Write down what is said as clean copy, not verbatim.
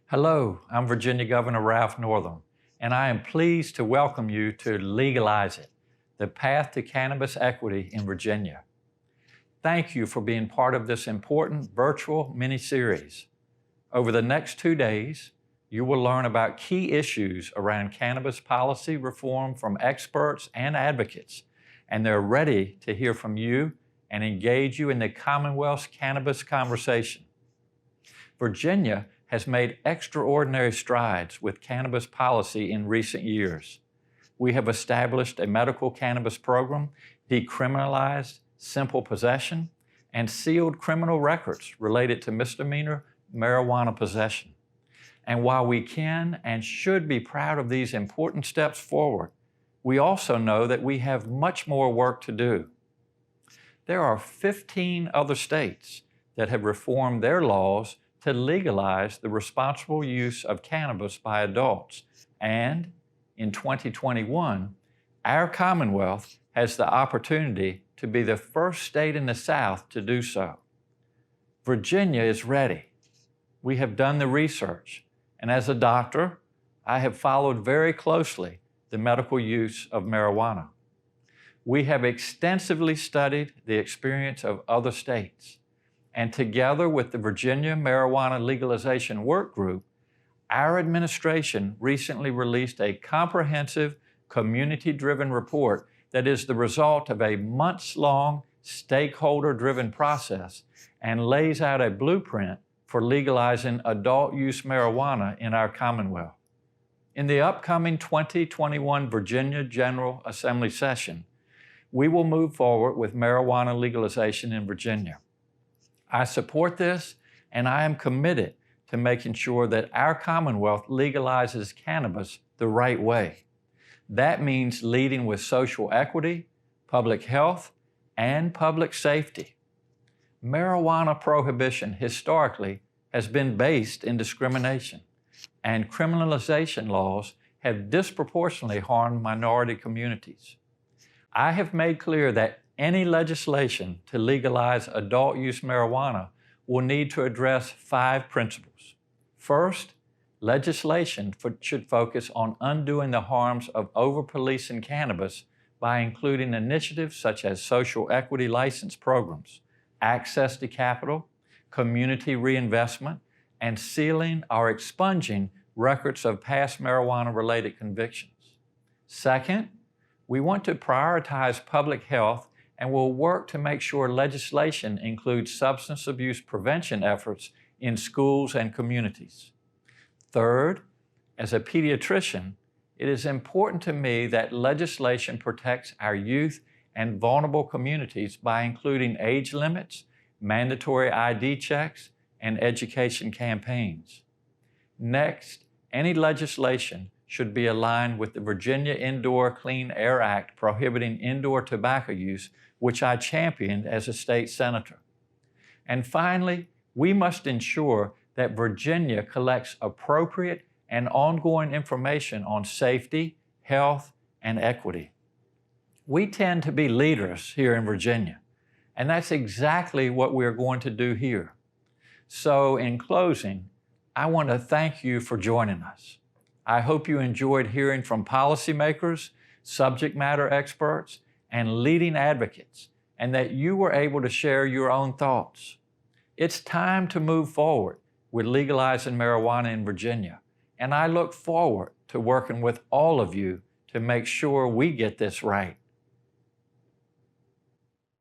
Hello, I'm Virginia Governor Ralph Northam, and I am pleased to welcome you to Legalize It, the path to cannabis equity in Virginia. Thank you for being part of this important virtual mini-series. Over the next 2 days, you will learn about key issues around cannabis policy reform from experts and advocates, and they're ready to hear from you and engage you in the Commonwealth's cannabis conversation. Virginia has made extraordinary strides with cannabis policy in recent years. We have established a medical cannabis program, decriminalized simple possession, and sealed criminal records related to misdemeanor marijuana possession. And while we can and should be proud of these important steps forward, we also know that we have much more work to do. There are 15 other states that have reformed their laws to legalize the responsible use of cannabis by adults. And in 2021, our Commonwealth has the opportunity to be the first state in the South to do so. Virginia is ready. We have done the research, and as a doctor, I have followed very closely the medical use of marijuana. We have extensively studied the experience of other states. And together with the Virginia Marijuana Legalization Work Group, our administration recently released a comprehensive, community-driven report that is the result of a months-long, stakeholder-driven process and lays out a blueprint for legalizing adult-use marijuana in our Commonwealth. In the upcoming 2021 Virginia General Assembly session, we will move forward with marijuana legalization in Virginia. I support this, and I am committed to making sure that our Commonwealth legalizes cannabis the right way. That means leading with social equity, public health, and public safety. Marijuana prohibition historically has been based in discrimination, and criminalization laws have disproportionately harmed minority communities. I have made clear that any legislation to legalize adult-use marijuana will need to address 5 principles. First, legislation should focus on undoing the harms of over-policing cannabis by including initiatives such as social equity license programs, access to capital, community reinvestment, and sealing or expunging records of past marijuana-related convictions. Second, we want to prioritize public health and will work to make sure legislation includes substance abuse prevention efforts in schools and communities. Third, as a pediatrician, it is important to me that legislation protects our youth and vulnerable communities by including age limits, mandatory ID checks, and education campaigns. Next, any legislation should be aligned with the Virginia Indoor Clean Air Act prohibiting indoor tobacco use, which I championed as a state senator. And finally, we must ensure that Virginia collects appropriate and ongoing information on safety, health, and equity. We tend to be leaders here in Virginia, and that's exactly what we're going to do here. So in closing, I want to thank you for joining us. I hope you enjoyed hearing from policymakers, subject matter experts, and leading advocates, and that you were able to share your own thoughts. It's time to move forward with legalizing marijuana in Virginia, and I look forward to working with all of you to make sure we get this right.